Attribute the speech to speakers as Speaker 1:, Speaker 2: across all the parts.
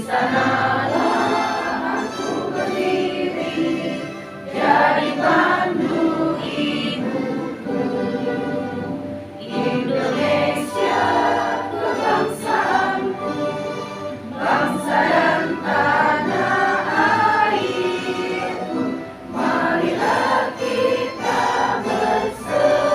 Speaker 1: sanalah aku berdiri, jadi pandu hidupku. Indonesia kebangsaanku, bangsa dan tanah airku, marilah kita berseru.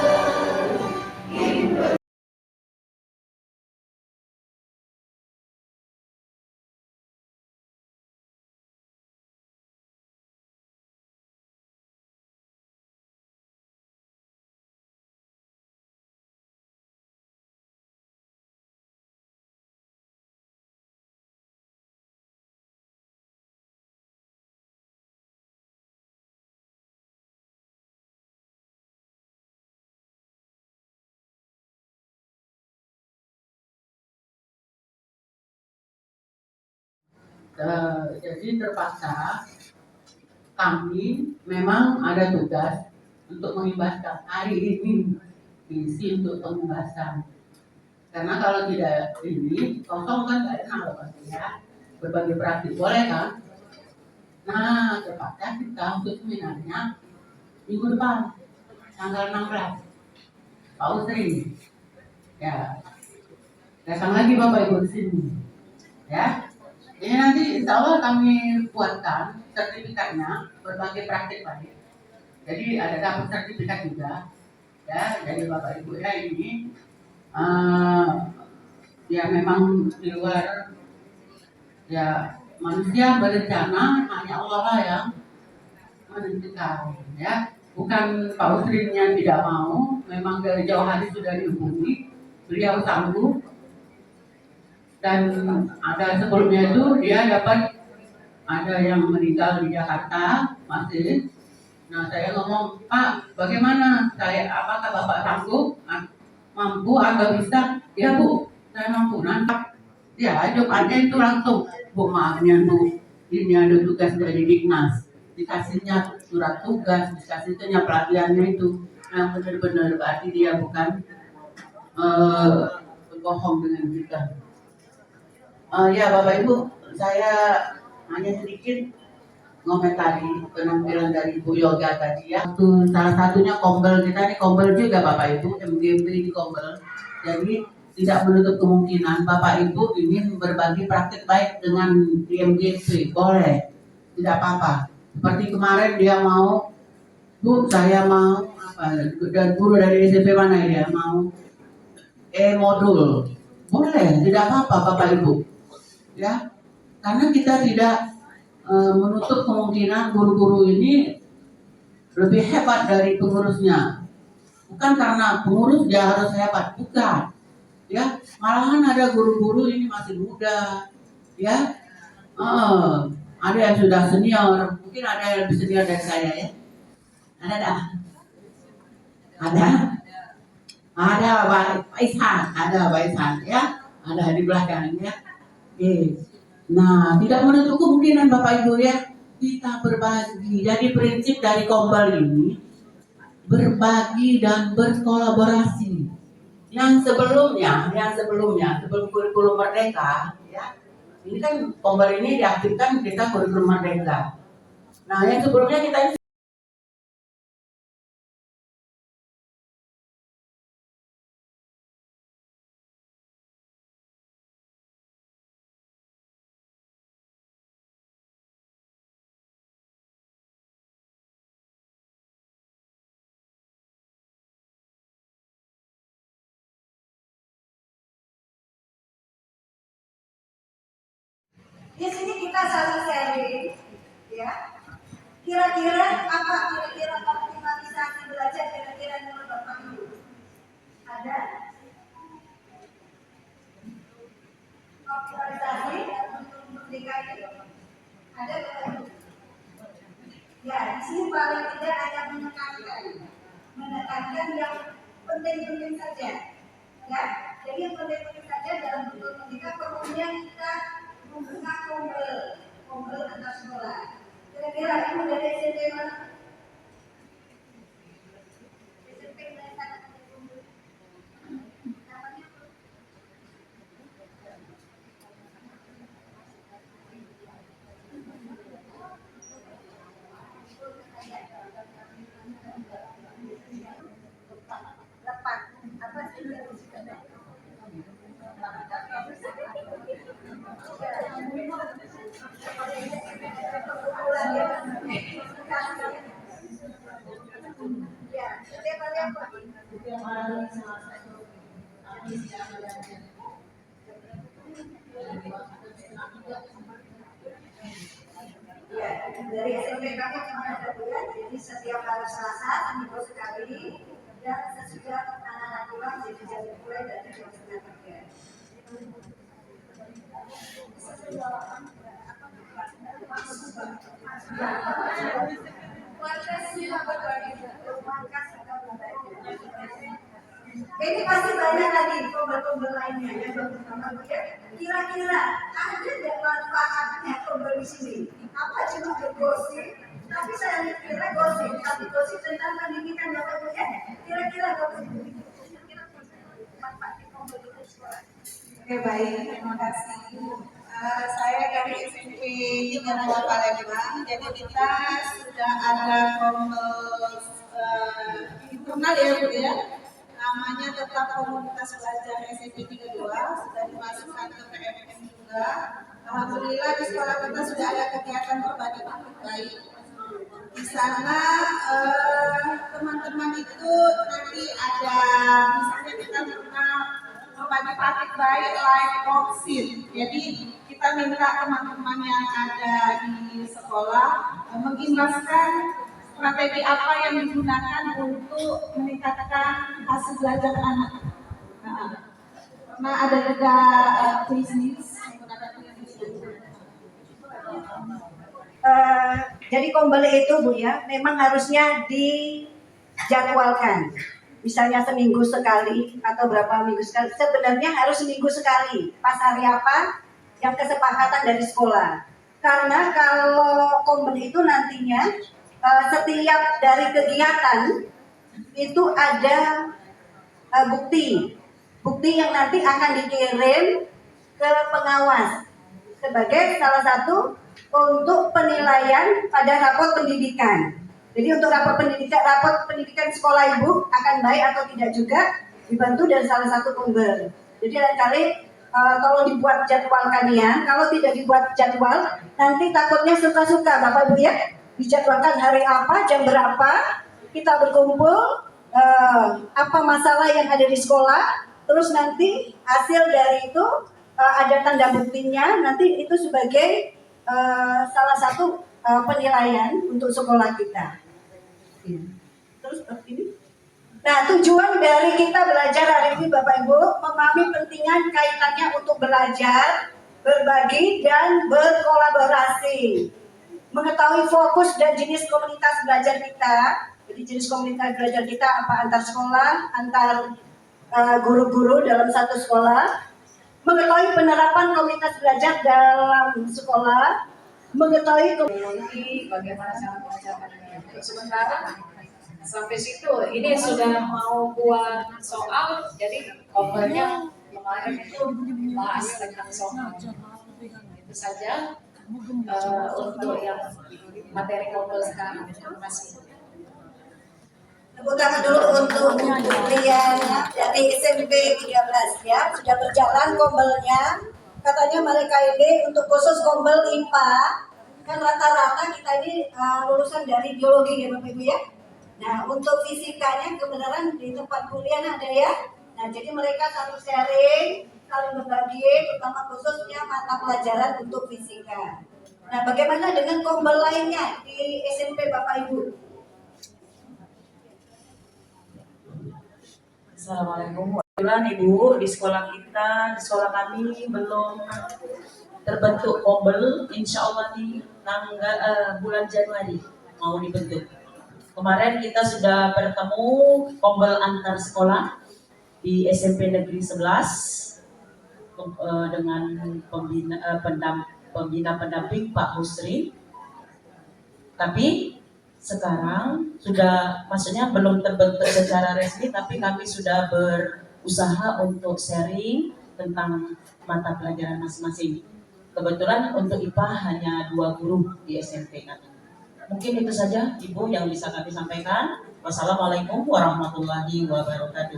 Speaker 2: Jadi terpaksa kami memang ada tugas untuk mengimbaskan hari ini diisi untuk pembahasan. Karena kalau tidak ini kosong kan nggak enak loh pasti ya. Berbagi praktik boleh kan? Nah terpaksa kita untuk seminarnya minggu depan tanggal 16 Pak Usri ya datang lagi Bapak Ibu di sini ya. Ini nanti insya Allah kami buatkan sertifikatnya berbagai praktik baik. Jadi ada dapat sertifikat juga ya. Jadi Bapak Ibu ya ini ya memang di luar ya manusia berencana, hanya Allah lah yang menentukan ya. Bukan Pak Usrinya tidak mau, memang dari jauh hari sudah dihubungi, beliau sanggup. Dan ada sebelumnya itu dia dapat ada yang meninggal di Jakarta masih. Nah saya ngomong, Pak bagaimana saya, apakah Bapak sanggup, mampu atau bisa? Ya Bu, saya mampu. Nanti ya Jumatnya itu langsung, Bu maafnya Bu, ini ada tugas dari Dignas, dikasihnya surat tugas, dikasihnya pelatihannya itu yang benar-benar berarti dia bukan berbohong dengan kita. Ya Bapak Ibu, saya hanya sedikit ngomentari penampilan dari Bu Yoga tadi ya. Salah satunya kombel kita ini kombel juga Bapak Ibu, MGP di kombel. Jadi tidak menutup kemungkinan Bapak Ibu ini berbagi praktik baik dengan MGP, boleh, tidak apa-apa. Seperti kemarin dia mau, Bu saya mau apa, dan guru dari SMP mana dia mau modul, boleh, tidak apa-apa Bapak Ibu. Ya, karena kita tidak menutup kemungkinan guru-guru ini lebih hebat dari pengurusnya. Bukan karena pengurus dia harus hebat, bukan. Ya, malahan ada guru-guru ini masih muda, ya. Ada yang sudah senior, mungkin ada yang lebih senior dari saya ya. Ada Pak Isan ya, ada di belakangnya. Nah, tidak menutup kemungkinan Bapak Ibu ya, kita berbagi. Jadi prinsip dari kombal ini berbagi dan berkolaborasi. Yang sebelum kurikulum merdeka ya. Ini kan kombal ini diaktifkan kita kurikulum merdeka. Nah, yang sebelumnya kita ini
Speaker 3: di sini kita saling sharing, ya. Kira-kira apa optimalisasi belajar kira-kira menurut Bapak Ibu? Ada optimalisasi untuk DKI? Ada Bapak Ibu? Ya, di sini paling tidak ada menekankan yang penting-penting saja, ya. Jadi yang penting-penting saja dalam bentuk ketika perlunya kita membuka kombel antar sekolah. Kira-kira Ibu dari SMP mana? SMP dari sana. Programnya cuma ada 2, jadi setiap hari Selasa seminggu sekali dan sesudah anak-anak pulang jadi jam mulai dari jam 2:30. Ini pasti banyak lagi tombol-tombol lainnya yang berkembang ya. Kira-kira ada nggak manfaatnya tombol di sini? Apa cuma bergosip? Tapi saya kira gosip, tapi gosip tentang pendidikan Bapak Ibu ya. Kira-kira gosip. Manfaat tombol itu sekolah.
Speaker 4: Oke, baik, terima kasih. Saya dari SMP 3 Palembang, jadi kita sudah ada tombol internal ya Bu ya, namanya tetap komunitas belajar SMP 32, sudah dimasukkan ke PMM juga. Alhamdulillah di sekolah kita sudah ada kegiatan berbagi praktik baik. Di sana teman-teman itu nanti ada, misalnya kita pernah berbagi praktik baik live worksheet. Jadi kita minta teman-teman yang ada di sekolah mengimbaskan strategi apa yang digunakan untuk meningkatkan hasil belajar anak. Karena ada juga bisnis menggunakan
Speaker 3: Jadi kombel itu Bu ya, memang harusnya dijadwalkan. Misalnya seminggu sekali atau berapa minggu sekali. Sebenarnya harus seminggu sekali. Pas hari apa? Yang kesepakatan dari sekolah. Karena kalau kombel itu nantinya setiap dari kegiatan itu ada bukti yang nanti akan dikirim ke pengawas sebagai salah satu untuk penilaian pada rapot pendidikan. Jadi untuk rapot pendidikan sekolah ibu akan baik atau tidak juga dibantu dari salah satu kombel. Jadi lain kali tolong dibuat jadwalkan ya. Kalau tidak dibuat jadwal, nanti takutnya suka-suka Bapak Ibu ya. Dijadwalkan hari apa, jam berapa, kita berkumpul, apa masalah yang ada di sekolah, terus nanti hasil dari itu ada tanda buktinya, nanti itu sebagai salah satu penilaian untuk sekolah kita. Terus ini. Nah, tujuan dari kita belajar hari ini Bapak Ibu memahami pentingan kaitannya untuk belajar, berbagi dan berkolaborasi. Mengetahui fokus dan jenis komunitas belajar kita. Jadi jenis komunitas belajar kita apa antar sekolah, antar guru-guru dalam satu sekolah. Mengetahui penerapan komunitas belajar dalam sekolah, mengetahui
Speaker 1: bagaimana cara mengajarkannya. Sementara sampai situ ini sudah mau buat soal, jadi kombelnya kemarin itu bahas tentang soal. Itu saja untuk yang materi kombel sekarang. Terima kasih.
Speaker 3: Tepuk tangan dulu untuk kalian dari SMP 13 ya, sudah berjalan kombelnya. Katanya mereka ini untuk khusus kombel IPA, kan rata-rata kita ini lulusan dari biologi ya Bapak Ibu ya. Nah untuk fisikanya kebenaran di tempat kuliah ada ya. Nah jadi mereka satu sharing, saling berbagi, terutama khususnya mata pelajaran untuk fisika. Nah bagaimana dengan kombel lainnya di SMP Bapak Ibu?
Speaker 5: Assalamualaikum warahmatullahi wabarakatuh. Ibu, di sekolah kami belum terbentuk kombel. Insya Allah di bulan Januari mau dibentuk. Kemarin kita sudah bertemu kombel antar sekolah di SMP Negeri 11 dengan pembina pendamping Pak Husri. Tapi sekarang sudah, maksudnya belum terbentuk secara resmi, tapi kami sudah berusaha untuk sharing tentang mata pelajaran masing-masing. Kebetulan untuk IPA hanya 2 guru di SMP kami. Mungkin itu saja Ibu yang bisa kami sampaikan. Wassalamualaikum warahmatullahi wabarakatuh.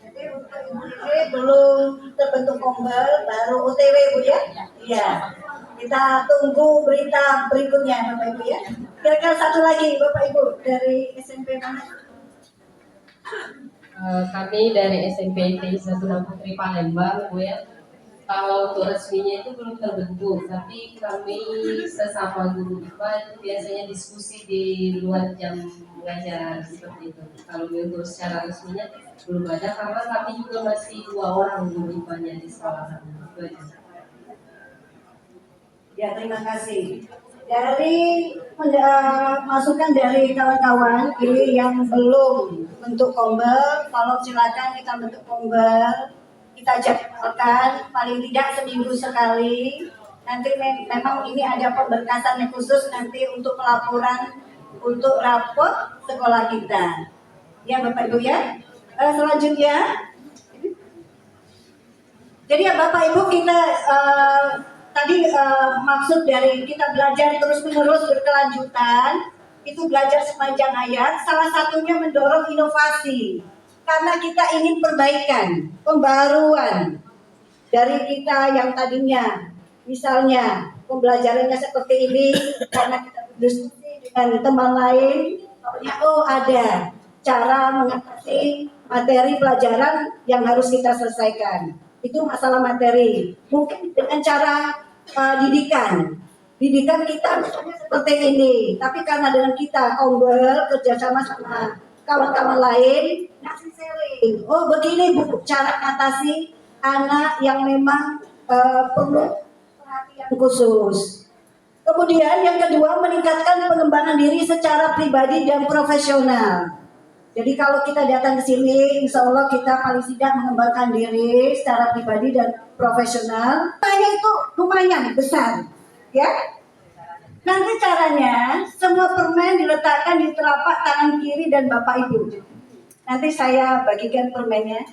Speaker 3: Jadi untuk ibu ini belum terbentuk kombel, baru OTW Bu ya? Iya. Kita tunggu berita berikutnya Bapak Ibu ya. Kira-kira satu lagi Bapak Ibu dari SMP mana?
Speaker 6: Kami dari SMP Tri Sasuna Putri Palembang Bu ya. Kalau untuk resminya itu belum terbentuk, tapi kami sesama guru IPA itu biasanya diskusi di luar jam mengajar seperti itu. Kalau untuk secara resminya belum ada karena kami juga masih 2 orang guru IPA-nya di sekolah. Itu aja.
Speaker 3: Ya, terima kasih. Dari masukan dari kawan-kawan ini yang belum bentuk kombel, kalau silakan kita bentuk kombel, kita jadwalkan paling tidak seminggu sekali. Nanti memang ini ada pemberkasan yang khusus nanti untuk pelaporan untuk rapor sekolah kita. Ya Bapak Ibu ya. Selanjutnya, jadi ya Bapak Ibu kita tadi maksud dari kita belajar terus-menerus berkelanjutan, itu belajar sepanjang hayat, salah satunya mendorong inovasi. Karena kita ingin perbaikan, pembaruan dari kita yang tadinya, misalnya pembelajarannya seperti ini, karena kita berdiskusi dengan teman lain, oh ada cara mengatasi materi pelajaran yang harus kita selesaikan. Itu masalah materi. Mungkin dengan cara didikan kita misalnya seperti ini. Tapi karena dengan kita kombel kerjasama sama kawan-kawan lain, ngasih sharing. Oh begini Bu, cara atasi anak yang memang perlu perhatian khusus. Kemudian yang kedua, meningkatkan pengembangan diri secara pribadi dan profesional. Jadi kalau kita datang ke sini, insya Allah kita paling tidak mengembangkan diri secara pribadi dan profesional. Nilainya itu lumayan besar, ya. Nanti caranya, semua permen diletakkan di telapak tangan kiri dan Bapak Ibu. Nanti saya bagikan permennya.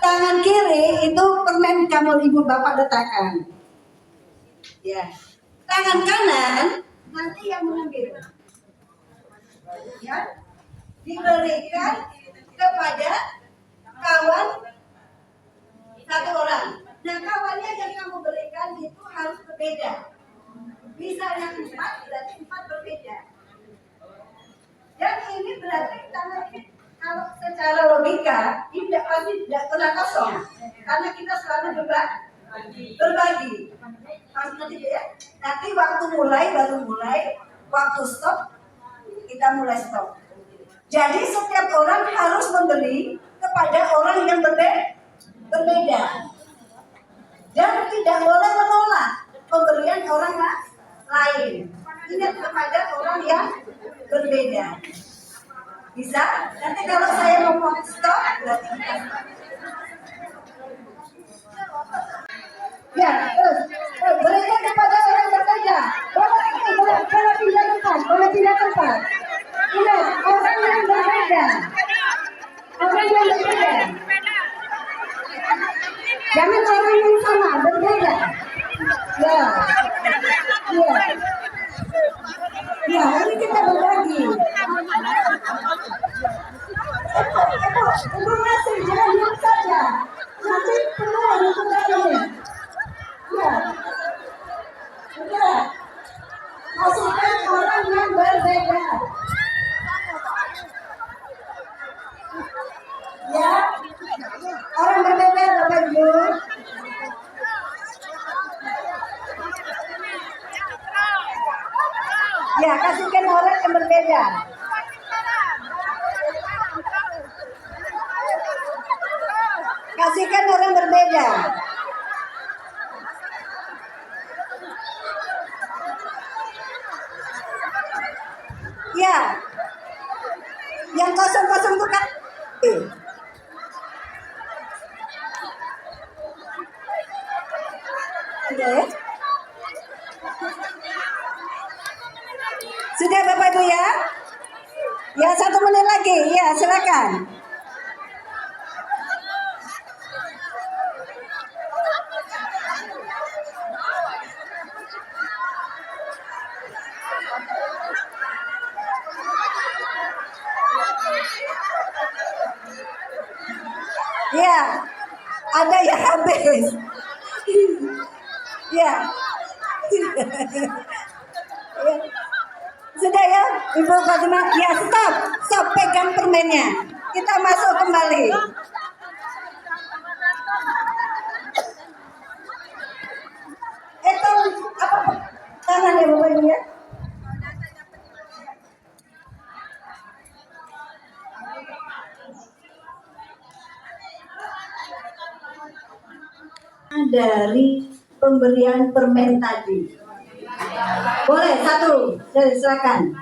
Speaker 3: Tangan kiri itu permen kamu Ibu Bapak letakkan. Ya. Tangan kanan nanti yang mengambil, ya, diberikan kepada kawan satu orang. Nah kawannya yang kamu berikan itu harus berbeda. Misalnya 4 berarti 4 berbeda. Dan ini berarti tangan kalau secara logika ini pasti tidak pernah kosong karena kita selalu berbagi. Nanti waktu mulai baru mulai, waktu stop kita mulai stop. Jadi setiap orang harus memberi kepada orang yang berbeda dan tidak boleh menolak pemberian orang lain. Ingat kepada orang yang berbeda. Bisa? Nanti kalau saya mau stop berarti kita ya, berikan kepada orang berbeda. Boleh pindah tempat. Ingat, orang yang berbeda. Orang yang berbeda. Jangan orang yang sama, berbeda. Ya, ya. Ya, ini kita berbagi. Untuk ngasih, jangan diam saja. Nanti penuh untuk ini. Ya, ya, masukkan orang yang berbeda. Ya, orang berbeda Bapak Ibu. Ya, kasihkan orang yang berbeda. Kasihkan orang berbeda. Ya, yang kosong-kosong itu kan. Oke. Sudah Bapak Ibu ya? Ya 1 menit lagi, ya silakan. Ya, ada yang habis. Ya. Sudah ya, Ibu Fatimah. Ya, stop pegang permennya. Kita masuk kembali. Itu apa? Tangan ya Bapak Ibu ya. Dari pemberian permen tadi. Boleh satu, silakan.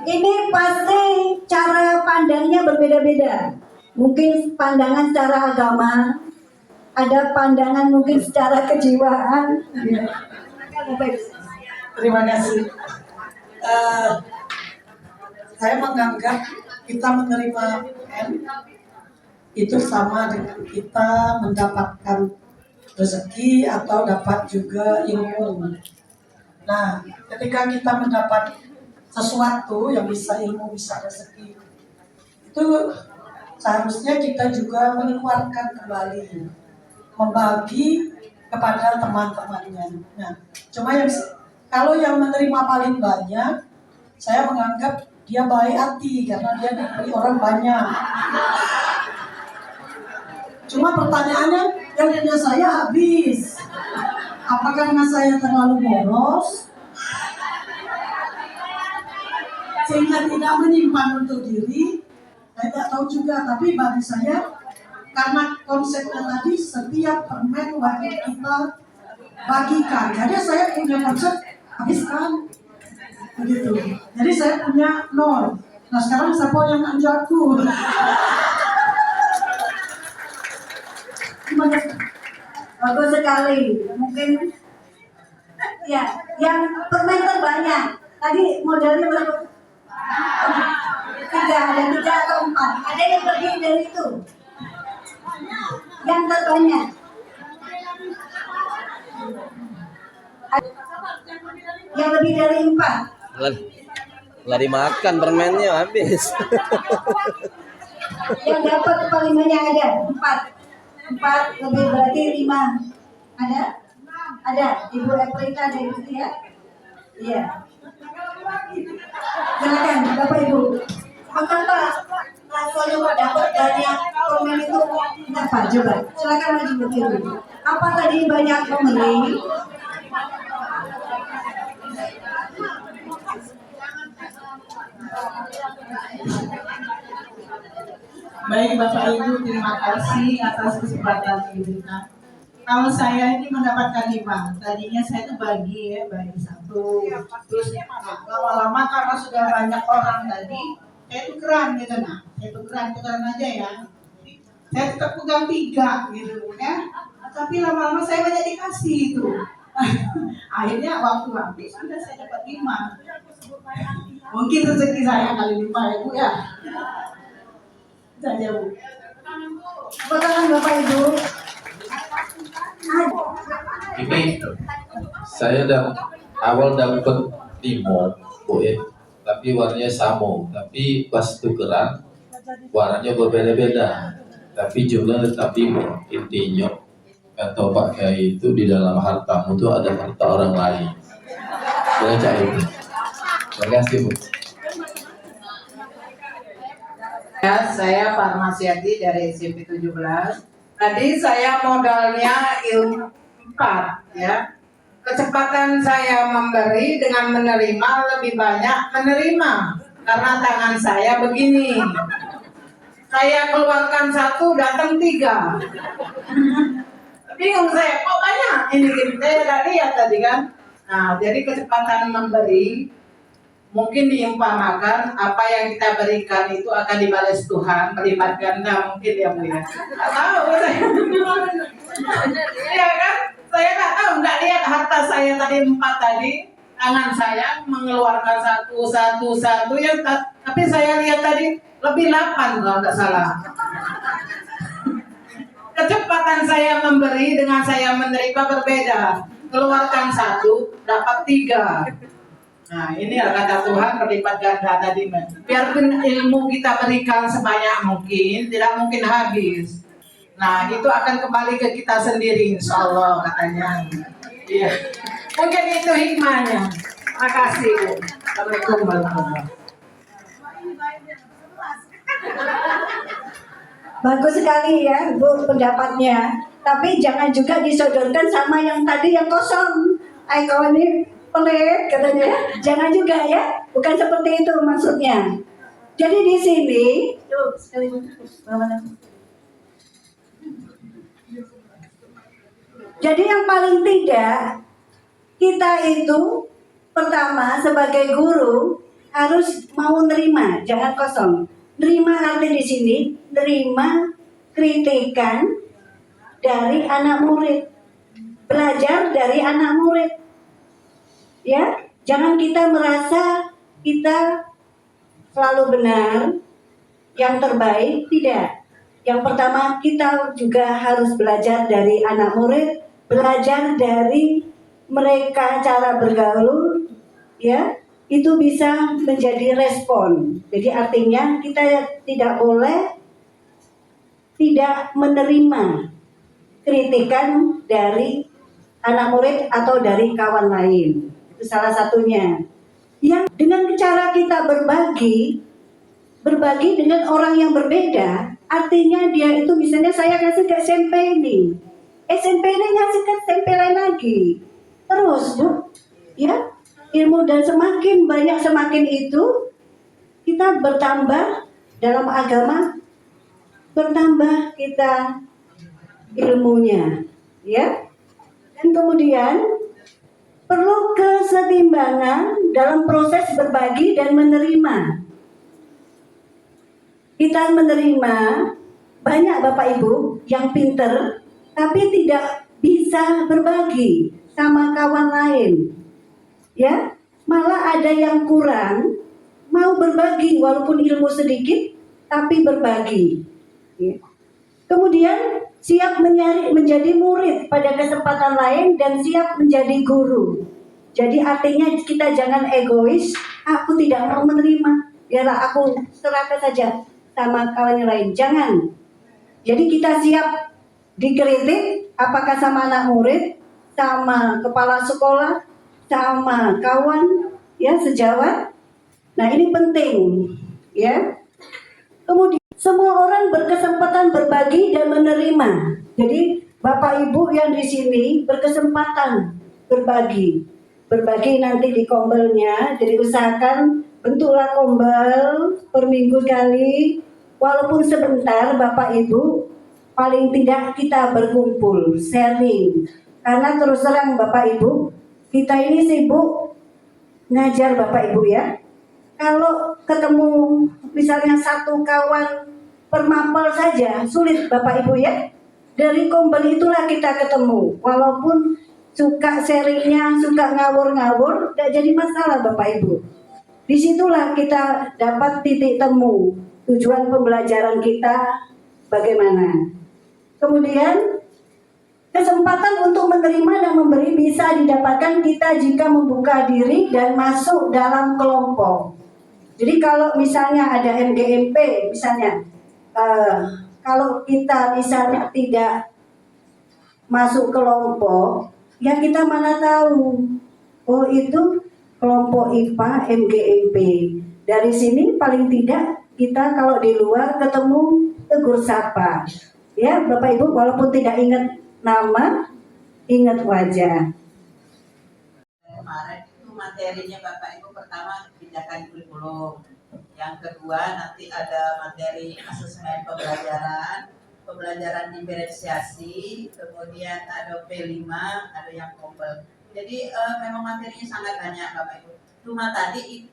Speaker 3: Ini pasti cara pandangnya berbeda-beda. Mungkin pandangan secara agama, ada pandangan mungkin secara kejiwaan.
Speaker 7: Terima kasih. Saya menganggap kita menerima UN itu sama dengan kita mendapatkan rezeki atau dapat juga ilmu. Nah, ketika kita mendapat sesuatu yang bisa ilmu, bisa rezeki, itu seharusnya kita juga mengeluarkan kembali, membagi kepada teman-temannya. Nah, cuma kalau yang menerima paling banyak, saya menganggap dia baik hati karena dia diberi orang banyak. Cuma pertanyaannya, yang punya saya habis. Apa karena saya terlalu boros? Sehingga tidak menyimpan untuk diri? Saya tidak tahu juga, tapi bagi saya, karena konsepnya tadi, setiap permen wajib kita bagikan. Jadi saya punya konsep, habiskan. Begitu. Jadi saya punya 0. Nah sekarang siapa yang anjaku?
Speaker 3: Bagus sekali. Mungkin ya, yang permen terbanyak. Tadi modelnya berapa? 3, ada 3 atau 4. Ada yang lebih dari itu. Yang terbanyak. Yang lebih dari 4.
Speaker 8: Lari makan permennya habis.
Speaker 3: Yang dapat paling banyak ada 4 lebih berarti 5. Ada? Ada. Ibu Eprita ada di situ ya? Iya. Silakan Bapak Ibu. Mengapa rasanya kok dapat banyak permen itu? Kenapa? Coba. Silakan maju berdiri. Apa tadi banyak memberi?
Speaker 4: Baik Bapak Ibu, terima kasih atas kesempatan yang diberikan. Kalau saya ini mendapatkan 5, tadinya saya itu bagi 1. Terus lama-lama karena sudah banyak orang tadi, saya tukeran gitu nah. Saya tukeran aja ya. Saya tetap pegang 3 gitu ya. Tapi lama-lama saya banyak dikasih itu. Akhirnya waktu habis sudah saya dapat 5. Mungkin rezeki saya kali 5 ya Bu ya. Saja Bu.
Speaker 3: Tangan Bapak Ibu.
Speaker 9: Ini saya awal dapat 5 Bu ya, tapi warnanya sama, tapi pas tukeran warnanya berbeda-beda, tapi jumlah tetap 5. Intinya kata Pak Kiai itu di dalam hartamu itu ada harta orang lain. Baca itu. Terima kasih Bu.
Speaker 2: Ya, saya Farmasiati dari SMP 17. Tadi saya modalnya ilmu 4 ya. Kecepatan saya memberi dengan menerima lebih banyak menerima karena tangan saya begini. Saya keluarkan 1, datang 3. Bingung saya, kok banyak ini gitu. Saya tidak lihat tadi kan. Nah, jadi kecepatan memberi mungkin diumpamakan apa yang kita berikan itu akan dibalas Tuhan melipat ganda mungkin ya Bu ya. Nggak tahu saya. Iya kan? Saya nggak tahu, nggak lihat harta saya tadi 4 tadi, tangan saya mengeluarkan 1 yang tapi saya lihat tadi lebih 8 kalau nggak salah. Kecepatan saya memberi dengan saya menerima berbeda. Keluarkan 1, dapat 3. Nah, ini kata Tuhan berlipat ganda tadi. Biarpun ilmu kita berikan sebanyak mungkin, tidak mungkin habis. Nah, itu akan kembali ke kita sendiri, insya Allah katanya. Iya. Mungkin itu hikmahnya.
Speaker 7: Makasih. Assalamualaikum warahmatullahi wabarakatuh.
Speaker 3: Bagus sekali ya Bu pendapatnya. Tapi jangan juga disodorkan sama yang tadi yang kosong. Kawan ini pelit katanya. Jangan juga ya. Bukan seperti itu maksudnya. Jadi di sini, jadi yang paling tidak kita itu pertama sebagai guru harus mau nerima, jangan kosong. Nerima arti di sini, nerima kritikan dari anak murid, belajar dari anak murid. Ya, jangan kita merasa kita selalu benar, yang terbaik, tidak. Yang pertama kita juga harus belajar dari anak murid, belajar dari mereka cara bergaul, ya, itu bisa menjadi respon. Jadi artinya kita tidak boleh tidak menerima kritikan dari anak murid atau dari kawan lain. Itu salah satunya. Yang dengan cara kita berbagi dengan orang yang berbeda, artinya dia itu misalnya saya kasih ke SMP ini, SMP ini ngasih ke SMP lain lagi, terus Bu, ya ilmu dan semakin banyak semakin itu kita bertambah dalam agama, bertambah kita ilmunya, ya. Dan kemudian perlu kesetimbangan dalam proses berbagi dan menerima. Kita menerima banyak Bapak Ibu yang pinter tapi tidak bisa berbagi sama kawan lain. Ya, malah ada yang kurang mau berbagi walaupun ilmu sedikit tapi berbagi. Ya. Kemudian siap menjadi murid pada kesempatan lain dan siap menjadi guru. Jadi artinya kita jangan egois, aku tidak mau menerima, biarlah aku serahkan saja sama kawan yang lain. Jangan. Jadi kita siap dikritik, apakah sama anak murid, sama kepala sekolah, sama kawan, ya sejawat. Nah ini penting, ya. Kemudian semua orang berkesempatan berbagi dan menerima. Jadi Bapak Ibu yang di sini berkesempatan berbagi. Berbagi nanti di kombelnya. Jadi usahakan bentuklah kombel per minggu kali. Walaupun sebentar Bapak Ibu, paling tidak kita berkumpul, sharing. Karena terus terang Bapak Ibu, kita ini sibuk ngajar Bapak Ibu ya. Kalau ketemu misalnya satu kawan per mapel saja sulit Bapak Ibu ya. Dari kombel itulah kita ketemu. Walaupun suka sharingnya, suka ngawur-ngawur, tidak jadi masalah Bapak Ibu. Disitulah kita dapat titik temu tujuan pembelajaran kita bagaimana. Kemudian kesempatan untuk menerima dan memberi bisa didapatkan kita jika membuka diri dan masuk dalam kelompok. Jadi kalau misalnya ada MGMP, misalnya kalau kita misalnya tidak masuk kelompok, ya kita mana tahu, oh itu kelompok IPA MGMP. Dari sini paling tidak kita kalau di luar ketemu tegur sapa. Ya Bapak Ibu, walaupun tidak ingat nama, ingat wajah.
Speaker 2: Kemarin itu materinya Bapak Ibu pertama kebijakan kurikulum, yang kedua nanti ada materi asesmen pembelajaran diferensiasi, kemudian ada P5, ada yang kombel. Jadi memang materinya sangat banyak Bapak Ibu. Cuma tadi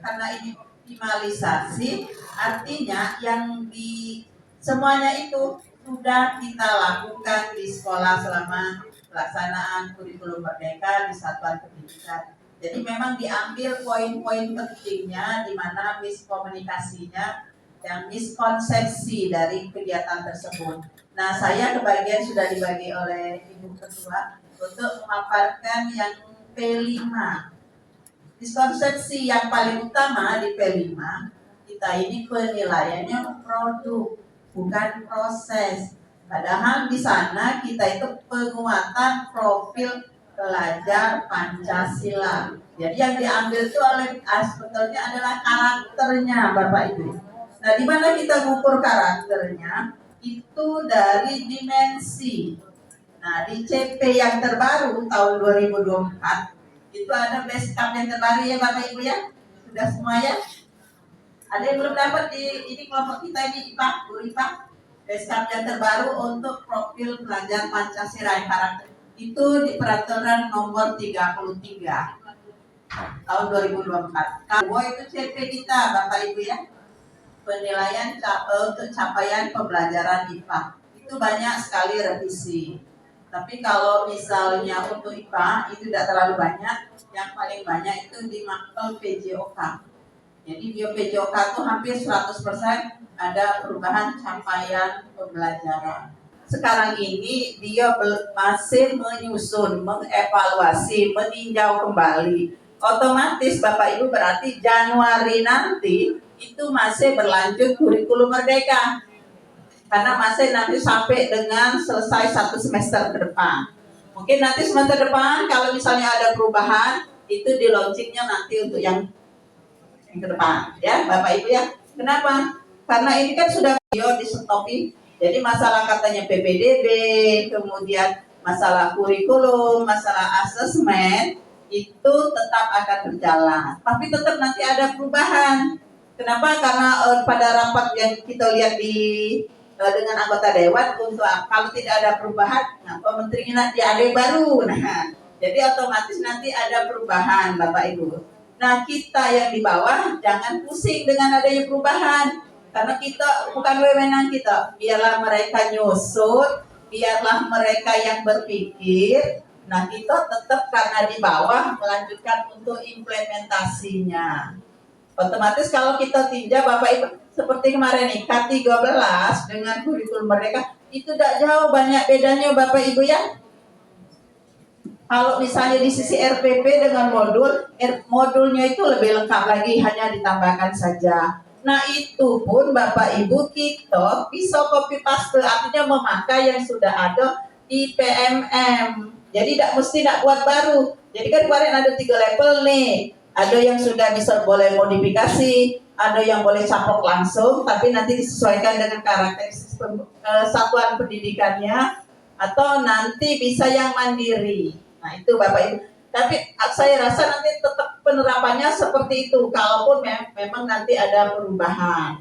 Speaker 2: karena ini optimalisasi, artinya yang di semuanya itu sudah kita lakukan di sekolah selama pelaksanaan kurikulum merdeka di satuan pendidikan. Jadi memang diambil poin-poin pentingnya di mana miskomunikasinya dan miskonsepsi dari kegiatan tersebut. Nah, saya kebagian sudah dibagi oleh Ibu Ketua untuk memaparkan yang P5. Miskonsepsi yang paling utama di P5, kita ini penilaiannya produk, bukan proses. Padahal di sana kita itu penguatan profil pelajar Pancasila, Jadi yang diambil itu oleh sebetulnya adalah karakternya Bapak Ibu. Nah, di mana kita mengukur karakternya itu dari dimensi. Nah, di CP yang terbaru tahun 2024 itu ada base camp yang terbaru ya Bapak Ibu ya. Sudah semua ya? Ada yang belum dapat di ini kelompok kita ini IPA, Bu IPA. Base camp yang terbaru untuk profil pelajar Pancasila yang karakter. Itu di peraturan nomor 33 tahun 2024. Kalau itu CP kita Bapak Ibu ya. Penilaian untuk capaian pembelajaran IPA. Itu banyak sekali revisi. Tapi kalau misalnya untuk IPA itu tidak terlalu banyak, yang paling banyak itu di makro PJOK. Jadi di PJOK itu hampir 100% ada perubahan capaian pembelajaran. Sekarang ini dia masih menyusun, mengevaluasi, meninjau kembali. Otomatis Bapak Ibu berarti Januari nanti itu masih berlanjut kurikulum merdeka. Karena masih nanti sampai dengan selesai 1 semester ke depan. Mungkin nanti semester depan kalau misalnya ada perubahan itu di launchingnya nanti untuk yang ke depan ya Bapak Ibu ya. Kenapa? Karena ini kan sudah video di stopi. Jadi masalah katanya PPDB, kemudian masalah kurikulum, masalah asesmen itu tetap akan berjalan. Tapi tetap nanti ada perubahan. Kenapa? Karena pada rapat yang kita lihat dengan anggota dewan untuk kalau tidak ada perubahan, nah menterinya nanti ada baru. Nah, jadi otomatis nanti ada perubahan Bapak Ibu. Nah, kita yang di bawah jangan pusing dengan adanya perubahan. Karena kita bukan wewenang kita. Biarlah mereka nyusut, biarlah mereka yang berpikir. Nah, kita tetap karena di bawah melanjutkan untuk implementasinya. Otomatis kalau kita tinjau Bapak Ibu seperti kemarin nih K13 dengan kurikulum mereka itu tidak jauh banyak bedanya Bapak Ibu ya. Kalau misalnya di sisi RPP dengan modulnya itu lebih lengkap lagi, hanya ditambahkan saja. Nah itu pun Bapak Ibu kita bisa copy paste, artinya memakai yang sudah ada di PMM. Jadi tidak buat baru. Jadi kan kemarin ada 3 level nih. Ada yang sudah bisa boleh modifikasi, ada yang boleh caplok langsung, tapi nanti disesuaikan dengan karakteristik satuan pendidikannya, atau nanti bisa yang mandiri. Nah itu Bapak Ibu. Tapi saya rasa nanti tetap penerapannya seperti itu, kalaupun memang nanti ada perubahan.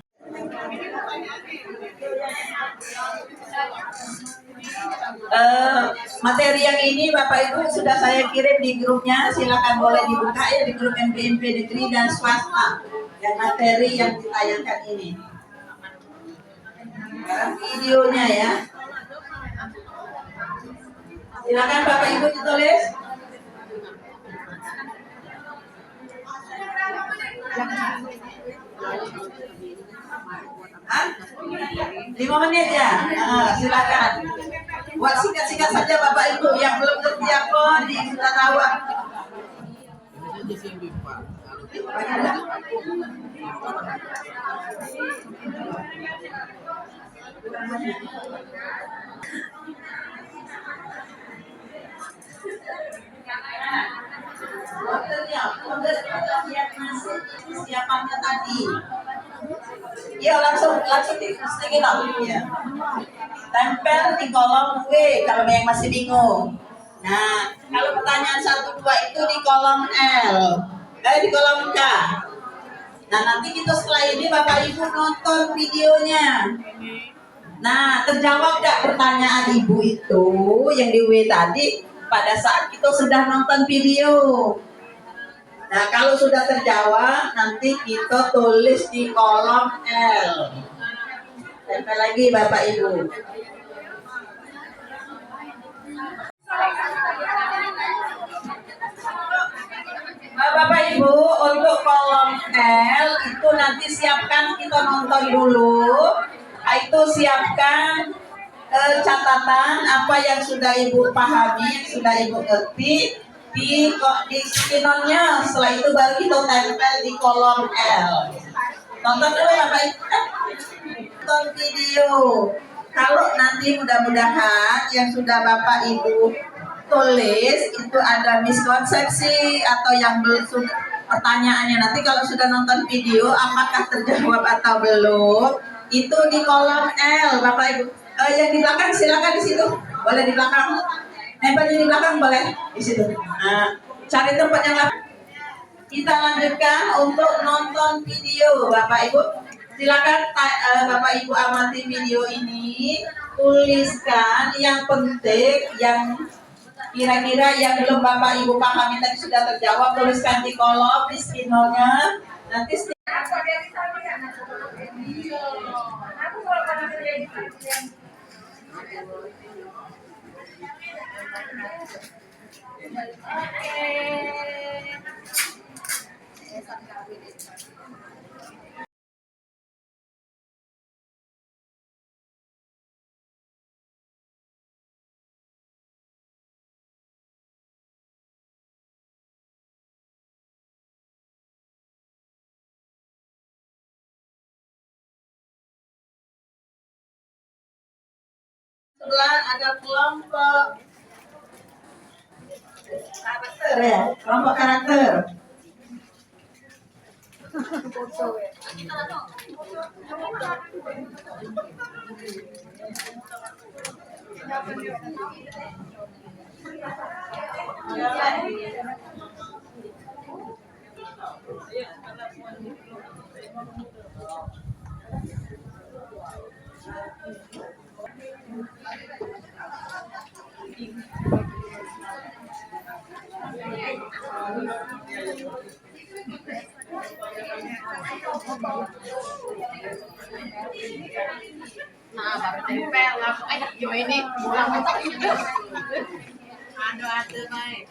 Speaker 2: Materi yang ini Bapak Ibu sudah saya kirim di grupnya, silakan boleh dibuka ya di grup MPMP negeri dan swasta yang materi yang ditayangkan ini. Videonya ya, silakan Bapak Ibu ditulis. Hah? 5 menit ya? Silakan. Buat singkat-singkat saja Bapak Ibu yang belum ngerti apa sudah tahu. Siapannya tadi. Ya langsung sedikit ya. Tempel di kolom W kalau yang masih bingung. Nah, kalau pertanyaan 1, 2 itu di kolom L, di kolom K. Nah, nanti kita setelah ini Bapak Ibu nonton videonya. Nah, terjawab gak pertanyaan Ibu itu yang di W tadi pada saat kita sudah nonton video? Nah, kalau sudah terjawab, nanti kita tulis di kolom L. Tempel lagi Bapak Ibu. Bapak Ibu, untuk kolom L itu nanti siapkan, kita nonton dulu. Itu siapkan catatan apa yang sudah Ibu pahami, yang sudah Ibu ngerti di skinonnya. Setelah itu baru kita tempel di kolom L. Tonton dulu ya Bapak Ibu. Tonton video. Kalau nanti mudah-mudahan yang sudah Bapak Ibu
Speaker 4: tulis itu ada miskonsepsi atau yang belum pertanyaannya nanti kalau sudah nonton video apakah terjawab atau belum itu di kolom L Bapak Ibu. Yang di belakang silakan di situ, boleh di belakang, nempelnya di belakang boleh di situ. Nah, cari tempat yang lain. Kita lanjutkan untuk nonton video Bapak Ibu. Silakan Bapak Ibu amati video ini, tuliskan yang penting, yang kira-kira yang belum Bapak Ibu pahami tadi sudah terjawab, tuliskan di kolom di spinolnya. Nanti sebelah ada kelompok karakter ya, kelompok karakter.
Speaker 1: Nah, baru tempel langsung aja yo ini pulang mentok itu. Ada naik.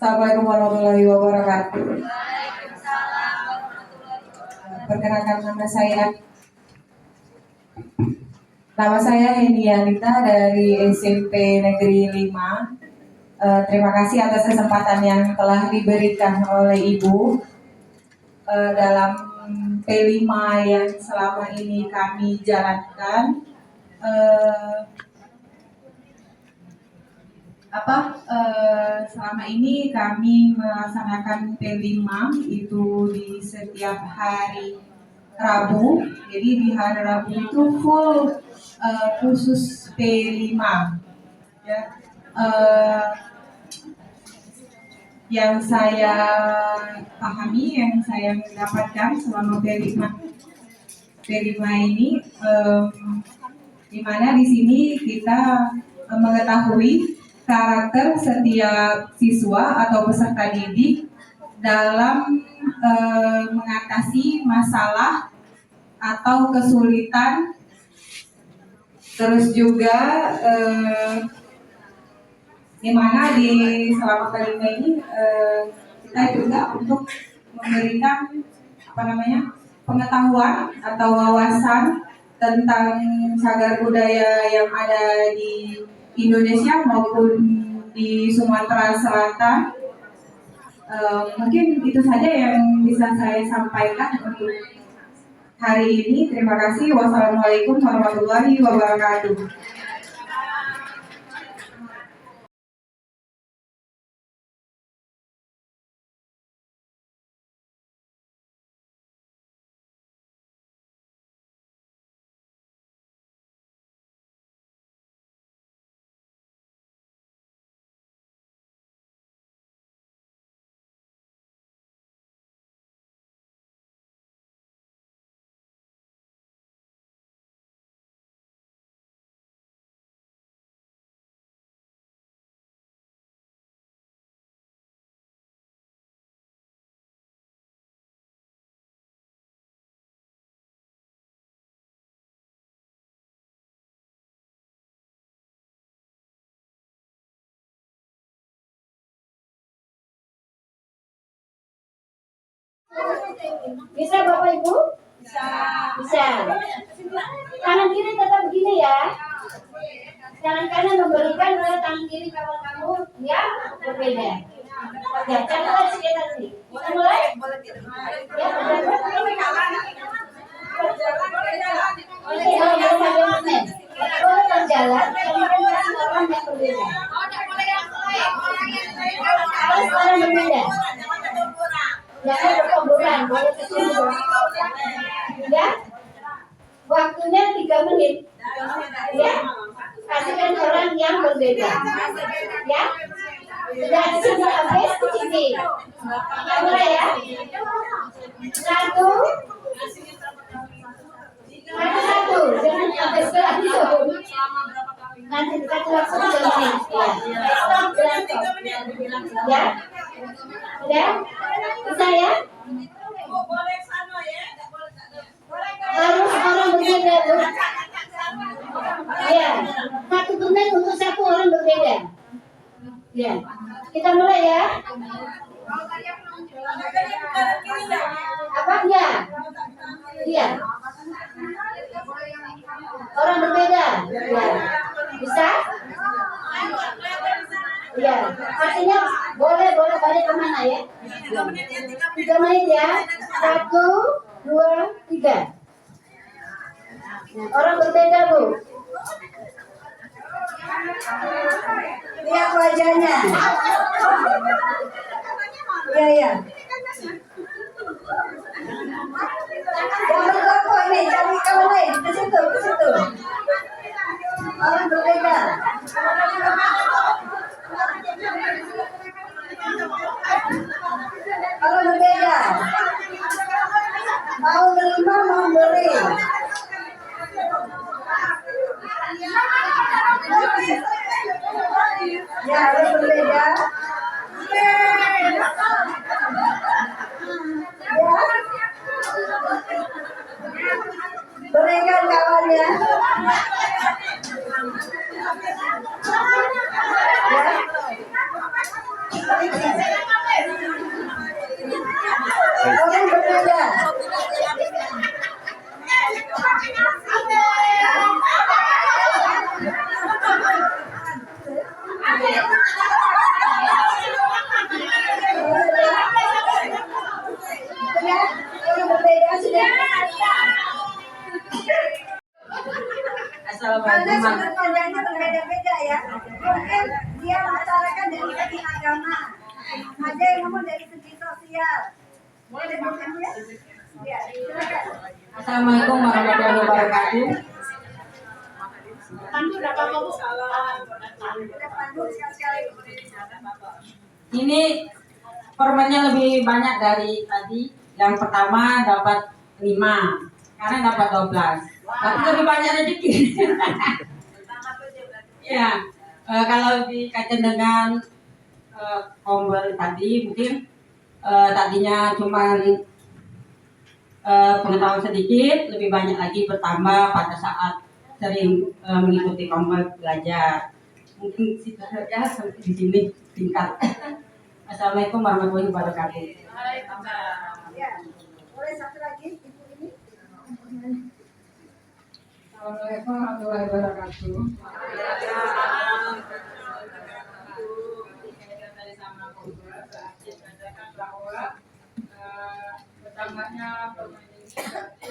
Speaker 10: Assalamualaikum warahmatullahi wabarakatuh. Perkenalkan nama saya Hendy Anita dari SMP Negeri 5. Terima kasih atas kesempatan yang telah diberikan oleh Ibu dalam P5 yang selama ini kami jalankan. Selama ini kami melaksanakan P5 itu di setiap hari Rabu. Jadi di hari Rabu itu full khusus P5 ya. Yang saya pahami, yang saya dapatkan selama P5 ini, di mana di sini kita mengetahui karakter setiap siswa atau peserta didik dalam mengatasi masalah atau kesulitan, terus juga di mana di selama P5 ini kita juga untuk memberikan pengetahuan atau wawasan tentang cagar budaya yang ada di Indonesia maupun di Sumatera Selatan. Mungkin itu saja yang bisa saya sampaikan untuk hari ini. Terima kasih. Wassalamualaikum warahmatullahi wabarakatuh.
Speaker 3: Bisa Bapak Ibu? Bisa. Bisa. Tangan kiri tetap begini ya. Tangan kanan memberikan ke tangan kiri kawan kamu yang berbeda. Ya, jangan sekitar sini. Kita mulai. Ya, boleh berjalan, tapi kan orang yang berbeda. Harus orang berbeda. Jangan berkuburan, boleh kesini. Ya, waktunya 3 menit. Ya, kasihkan orang yang berbeda. Ya, sudah di sini habis di sini. Kita mulai ya. 1, 1, jangan sampai setelah itu. Nanti kita langsung selesai. Ya, ya, bisa ya. Harus orang berbeda tuh. Ya, 1 menit untuk 1 orang berbeda. Ya, kita mulai ya. Apa ya? Iya. Orang berbeda. Ya. Bisa? Ya. Artinya boleh balik kemana ya? 3 menit ya. 1, 2, 3. Nah, orang berbeda Bu.
Speaker 4: Lihat wajahnya. Iya, iya. Jangan rokok ini, cari kawan lain. Ke situ, ke situ. Orang berbeda. Orang berbeda. Mau menerima, mau beri. Ya, orang berbeda. Berikan kawannya. Orang berbeda. Orang berbeda sudah. Karena sudut pandangnya berbeda-beda ya. Mungkin dia membicarakan dari segi agama, ada yang ngomong dari segi sosial. Boleh dengarkan ya? Ya, silakan.
Speaker 10: Assalamualaikum warahmatullahi wabarakatuh. Ini korbannya lebih banyak dari tadi. Yang pertama dapat 5, karena dapat 12. Tapi lebih banyak rezeki. Ya, kalau dikaitkan dengan kombel tadi, mungkin tadinya cuma pengetahuan sedikit, lebih banyak lagi bertambah pada saat sering mengikuti kombel belajar. Mungkin situ saja sampai di sini tingkat. Assalamualaikum warahmatullahi wabarakatuh.
Speaker 3: Ya, boleh satu lagi ibu ini.
Speaker 10: Assalamualaikum warahmatullahi wabarakatuh. Bertambahnya permen ini berarti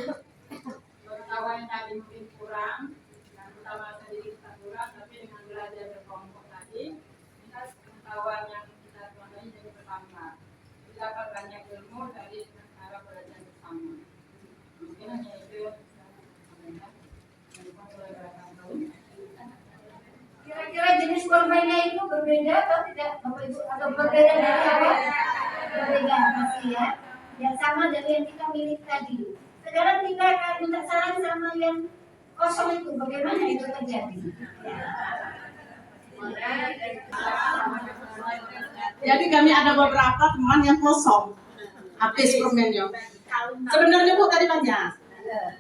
Speaker 10: pengetahuan yang tadi mungkin kurang, yang pertama sedikit kurang, tapi dengan belajar berkelompok tadi, pengetahuan yang kita pelajari jadi bertambah. Dapat banyak ilmu dari cara belajar bersama. Mungkin hanya itu.
Speaker 3: Kira-kira jenis korbannya itu berbeda atau tidak, Bapak Ibu? Atau berbeda dari awal? Berbeda pasti ya. Yang sama dari yang kita miliki tadi. Sekarang kita akan minta saran sama yang kosong itu, bagaimana itu terjadi?
Speaker 11: Jadi kami ada beberapa teman yang kosong, habis permennya. Sebenarnya Bu tadi banyak.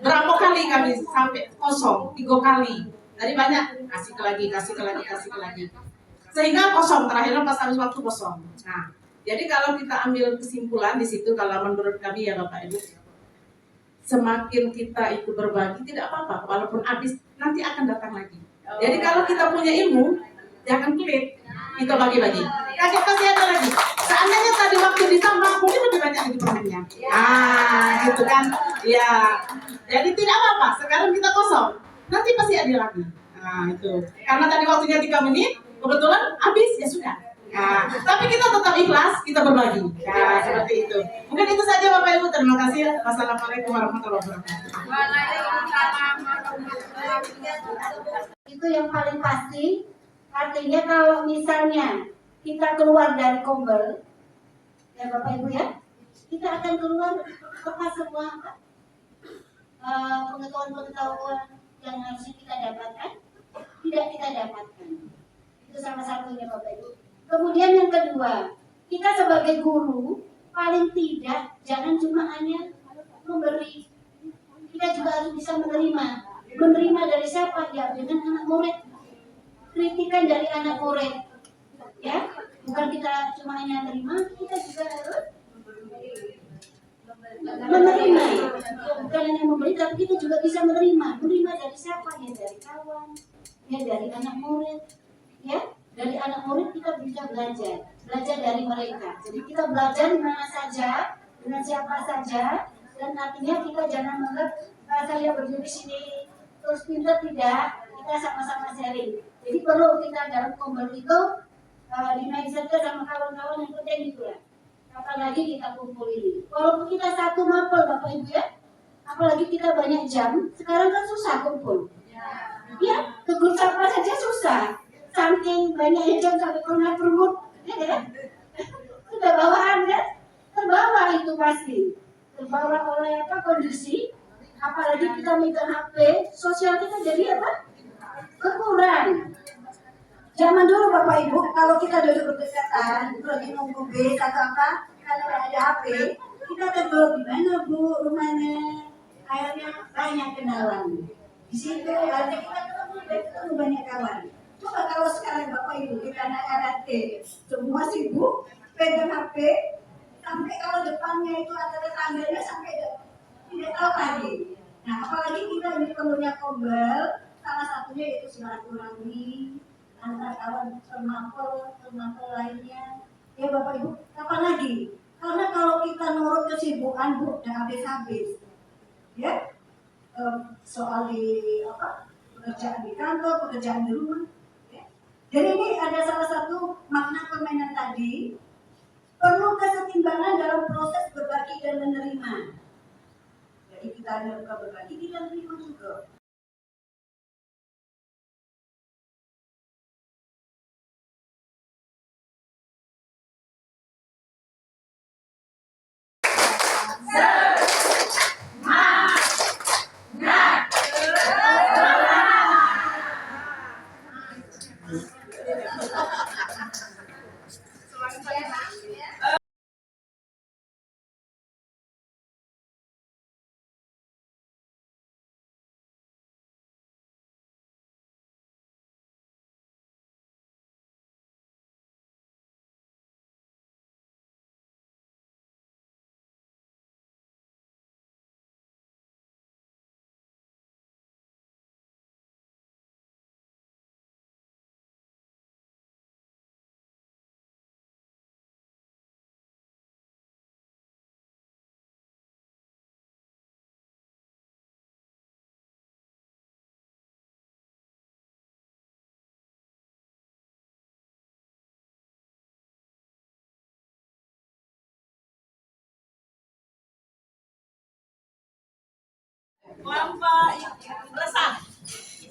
Speaker 11: Berapa kali kami sampai kosong? 3 kali. Tadi banyak, kasih ke lagi. Sehingga kosong, terakhirnya pas habis waktu kosong. Nah, Jadi kalau kita ambil kesimpulan di situ, kalau menurut kami ya Bapak Ibu, semakin kita itu berbagi tidak apa-apa, walaupun habis nanti akan datang lagi. Jadi kalau kita punya ilmu, jangan pelit, kita bagi-bagi. Kakek pasti ada lagi. Seandainya tadi waktu ditambah, mungkin lebih banyak lagi permennya. Gitu kan? Ya, jadi tidak apa-apa. Sekarang kita kosong, nanti pasti ada lagi. Nah itu, karena tadi waktunya 3 menit, kebetulan habis ya sudah. Nah, tapi kita tetap ikhlas, kita berbagi. Nah, seperti itu. Mungkin itu saja Bapak Ibu. Terima kasih. Wassalamualaikum warahmatullahi wabarakatuh.
Speaker 3: Itu yang paling pasti. Artinya kalau misalnya kita keluar dari kombel, ya Bapak Ibu ya, kita akan keluar apa semua pengetahuan-pengetahuan yang harusnya kita dapatkan, tidak kita dapatkan. Itu salah satunya Bapak Ibu. Kemudian yang kedua, kita sebagai guru paling tidak jangan cuma hanya memberi, kita juga harus bisa menerima. Menerima dari siapa? Ya dengan anak murid. Kritikan dari anak murid, ya bukan kita cuma hanya menerima, kita juga harus menerima, bukan hanya memberi, tapi kita juga bisa menerima. Menerima dari siapa? Ya dari kawan, ya dari anak murid, ya dari anak murid kita bisa belajar dari mereka. Jadi kita belajar di mana saja, dengan siapa saja, dan artinya kita jangan menganggap saya berdiri di sini terus pintar, tidak. Kita sama-sama sharing. Jadi perlu kita dalam kombel itu di mindset sama kawan-kawan yang penting gitu ya. Apalagi kita kumpul ini. Walaupun kita satu mapel Bapak Ibu ya, apalagi kita banyak jam, sekarang kan susah kumpul. Ya, ke grup sapa saja susah. Saking banyaknya jam sampai pernah perut, ya kan? Sudah bawaan kan? Terbawa itu pasti. Terbawa oleh apa kondisi? Apalagi kita megang HP, sosial kita jadi apa? Berkurang. Zaman dulu Bapak Ibu, kalau kita duduk berdekatan, lagi nunggu bis atau apa, kalau ada HP, kita tegur di mana Bu rumahnya, akhirnya banyak kenalan. Di situ akhirnya kita ketemu banyak kawan. Coba kalau sekarang Bapak Ibu kita naik LRT, semua sibuk, pegang HP, sampai kalau depannya itu ada tetangganya sampai tidak tahu lagi. Nah apalagi kita ini perlunya kombel, salah satunya yaitu silaturahmi antar kawan termapel lainnya. Ya Bapak Ibu, apa lagi? Karena kalau kita nurut kesibukan Bu, udah habis-habis. Ya, soal di apa? Pekerjaan di kantor, pekerjaan di rumah. Ya. Jadi ini ada salah satu makna permainan tadi. Perlu kesetimbangan dalam proses berbagi dan menerima. Jadi kita hanya bukan berbagi, kita menerima juga.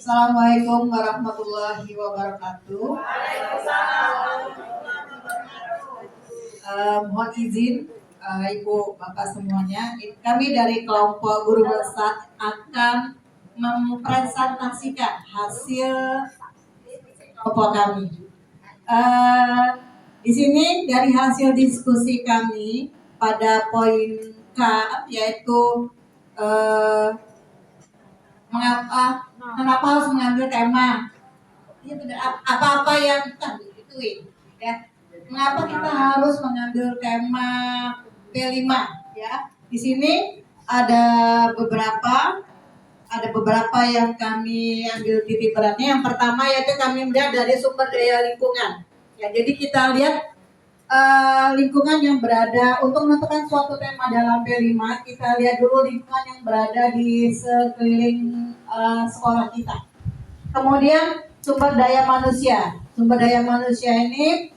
Speaker 12: Assalamualaikum warahmatullahi wabarakatuh. Mohon izin Ibu Bapak semuanya, kami dari kelompok guru besar akan mempresentasikan hasil kelompok kami. Di sini dari hasil diskusi kami pada poin K yaitu kenapa harus mengambil tema apa-apa yang kita gituin ya. mengapa kita harus mengambil tema P5 ya. Di sini ada beberapa yang kami ambil titik beratnya. Yang pertama yaitu kami melihat dari sumber daya lingkungan. Ya, jadi kita lihat lingkungan yang berada untuk menentukan suatu tema dalam P5, kita lihat dulu lingkungan yang berada di sekeliling sekolah kita. Kemudian sumber daya manusia. Sumber daya manusia ini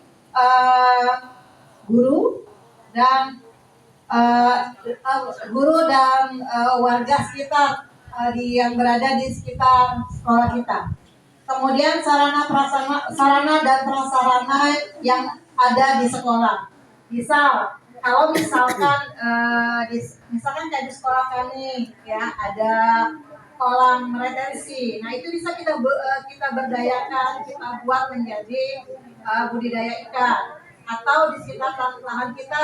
Speaker 12: guru dan warga sekitar yang berada di sekitar sekolah kita. Kemudian sarana dan prasarana yang ada di sekolah. Kalau misalkan kayak di sekolah kami ya ada kolam retensi. Nah, itu bisa kita berdayakan, kita buat menjadi budidaya ikan. Atau di sekitar lahan kita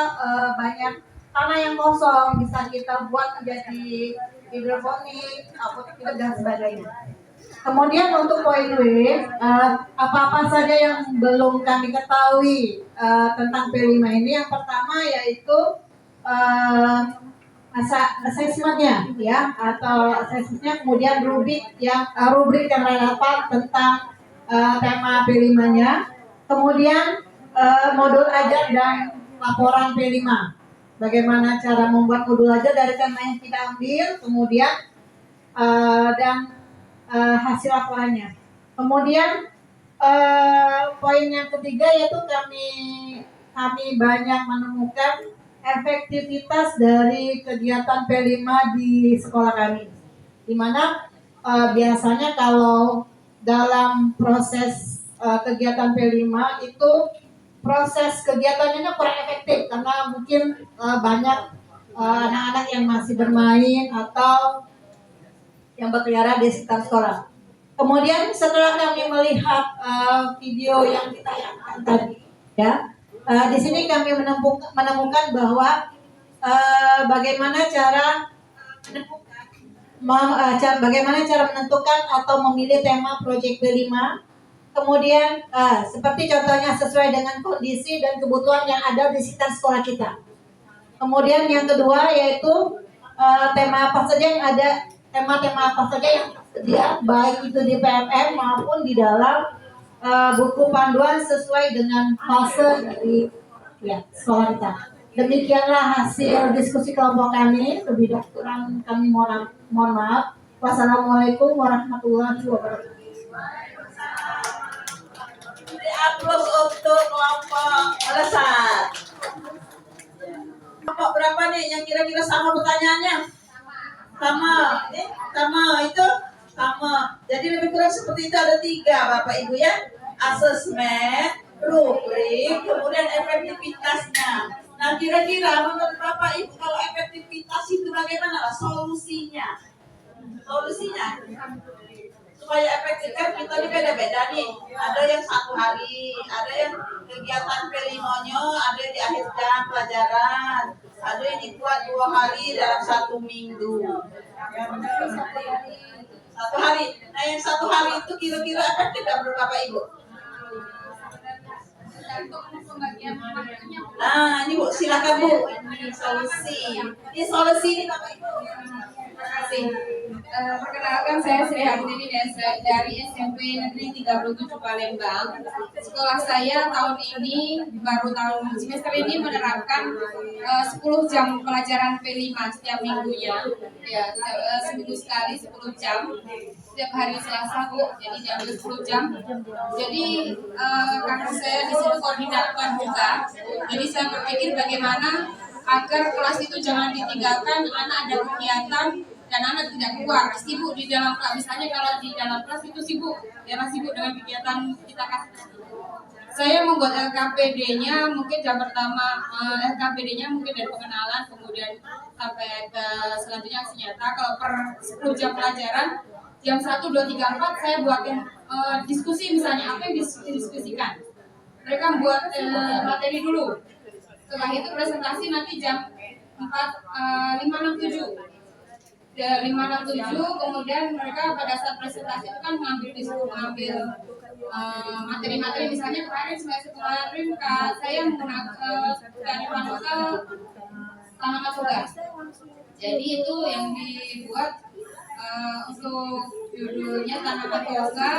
Speaker 12: banyak tanah yang kosong, bisa kita buat menjadi hidroponik, aquaculture dan sebagainya. Kemudian untuk poin W, apa-apa saja yang belum kami ketahui tentang P5 ini. Yang pertama yaitu asesmennya ya, atau asesmennya, kemudian rubrik yang relevan tentang tema P5-nya. Kemudian modul ajar dan laporan P5. Bagaimana cara membuat modul ajar dari tema yang kita ambil, kemudian dan hasil laporannya. Kemudian poin yang ketiga yaitu kami banyak menemukan efektivitas dari kegiatan P5 di sekolah kami. Di mana biasanya kalau dalam proses kegiatan P5 itu proses kegiatannya kurang efektif karena mungkin banyak anak-anak yang masih bermain atau yang berkeliaran di sekitar sekolah. Kemudian setelah kami melihat video yang ditayangkan tadi, ya, di sini kami menemukan bahwa bagaimana cara menentukan atau memilih tema proyek P5. Kemudian seperti contohnya sesuai dengan kondisi dan kebutuhan yang ada di sekitar sekolah kita. Kemudian yang kedua yaitu tema apa saja yang ada, tema-tema apa saja yang tersedia, baik itu di PMM maupun di dalam buku panduan sesuai dengan fase dari sekolah kita. Demikianlah hasil diskusi kelompok kami. Lebih kurang kami mohon maaf. Wassalamualaikum warahmatullahi wabarakatuh.
Speaker 4: Aplaus untuk kelompok melesat. Kelompok berapa nih yang kira-kira sama pertanyaannya? Sama, itu sama. Jadi lebih kurang seperti itu, ada 3 Bapak Ibu ya. Asesmen, rubrik, kemudian efektivitasnya. Nah, kira-kira menurut Bapak Ibu kalau efektivitas itu bagaimana solusinya? Supaya efektif kan kita ini beda-beda nih. Ada yang 1 hari, ada yang kegiatan P5-nya, ada yang di akhir jam pelajaran, ada yang dibuat 2 hari dalam 1 minggu. 1 hari. Nah, yang 1 hari itu kira-kira efektif nggak menurut Bapak Ibu? Nah, ini Bu, silakan Bu. Ini solusi nih Bapak Ibu. Terima kasih.
Speaker 13: Perkenalkan, saya Sri Hartini dari SMP Negeri 37 Palembang. Sekolah saya tahun ini semester ini menerapkan 10 jam pelajaran P5 setiap minggunya. Ya, seminggu sekali 10 jam. Setiap hari Selasa Bu, jadi diambil 10 jam. Jadi karena saya di situ koordinator juga. Jadi saya berpikir bagaimana agar kelas itu jangan ditinggalkan, anak ada kegiatan dan anak tidak keluar, sibuk di dalam kelas. Misalnya kalau di dalam kelas itu sibuk dengan kegiatan kita kasih. Saya membuat LKPD-nya mungkin jam pertama, LKPD-nya mungkin dari pengenalan, kemudian sampai ke selanjutnya aksi nyata. Kalau per 10 jam pelajaran, jam 1, 2, 3, 4 saya buatin diskusi, misalnya apa yang didiskusikan. Mereka buat materi dulu. Setelah itu presentasi nanti jam 5.67. 5.67, kemudian mereka pada saat presentasi itu kan mengambil materi-materi, misalnya kemarin semester kemarin saya menggunakan dari manusia tanaman toga. Jadi itu yang dibuat untuk judulnya tanaman toga,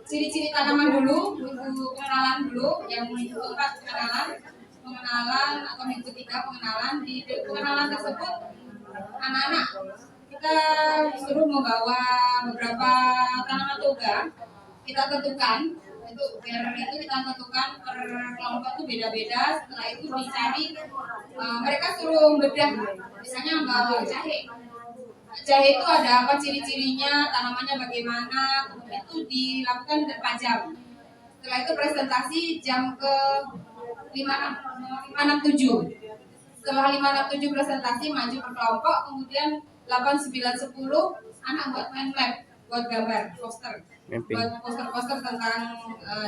Speaker 13: ciri-ciri tanaman dulu, untuk pengenalan dulu, yang keempat pengenalan atau yang ketiga pengenalan. Di pengenalan tersebut anak-anak kita suruh membawa beberapa tanaman toga, kita tentukan itu biar itu kita tentukan per kelompok itu beda-beda. Setelah itu dicari, mereka suruh bedah, misalnya bawa jahe itu ada apa ciri-cirinya, tanamannya bagaimana, kemudian itu dilakukan 4 jam. Setelah itu presentasi jam ke 5.67. Setelah 5.67 presentasi maju per kelompok, kemudian 8, 9, 10 anak buat main lab, buat gambar poster, buat poster-poster tentang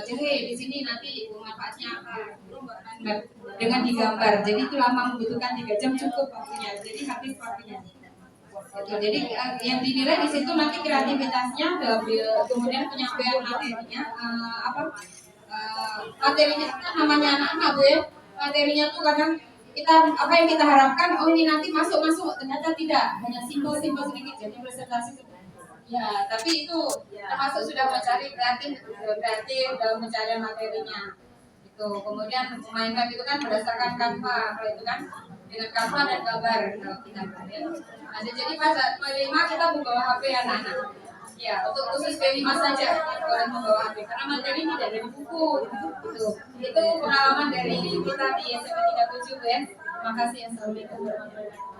Speaker 13: jahe. Di sini nanti manfaatnya apa, buat main lab dengan digambar. Jadi itu lama, membutuhkan 3 jam cukup waktunya. Jadi habis waktunya. Jadi yang dinilai di situ nanti kreativitasnya, kemudian penyampaian materinya, materinya kan namanya anak-anak Bu ya. Materinya tuh kadang kita apa yang kita harapkan, oh ini nanti masuk, ternyata tidak, hanya simpel sedikit. Jadi presentasi ya, tapi itu termasuk sudah mencari kreatif dalam pencarian materinya. Itu kemudian main web itu kan berdasarkan Canva, itu kan dengan Canva dan gambar kalau kita ya. Jadi pas P5 kita membawa HP anak-anak. Ya, untuk khusus P5 saja boleh membawa HP karena materi tidak dari buku. Itu pengalaman dari kita di SMP 37 ya. Terima kasih. Assalamualaikum warahmatullahi wabarakatuh.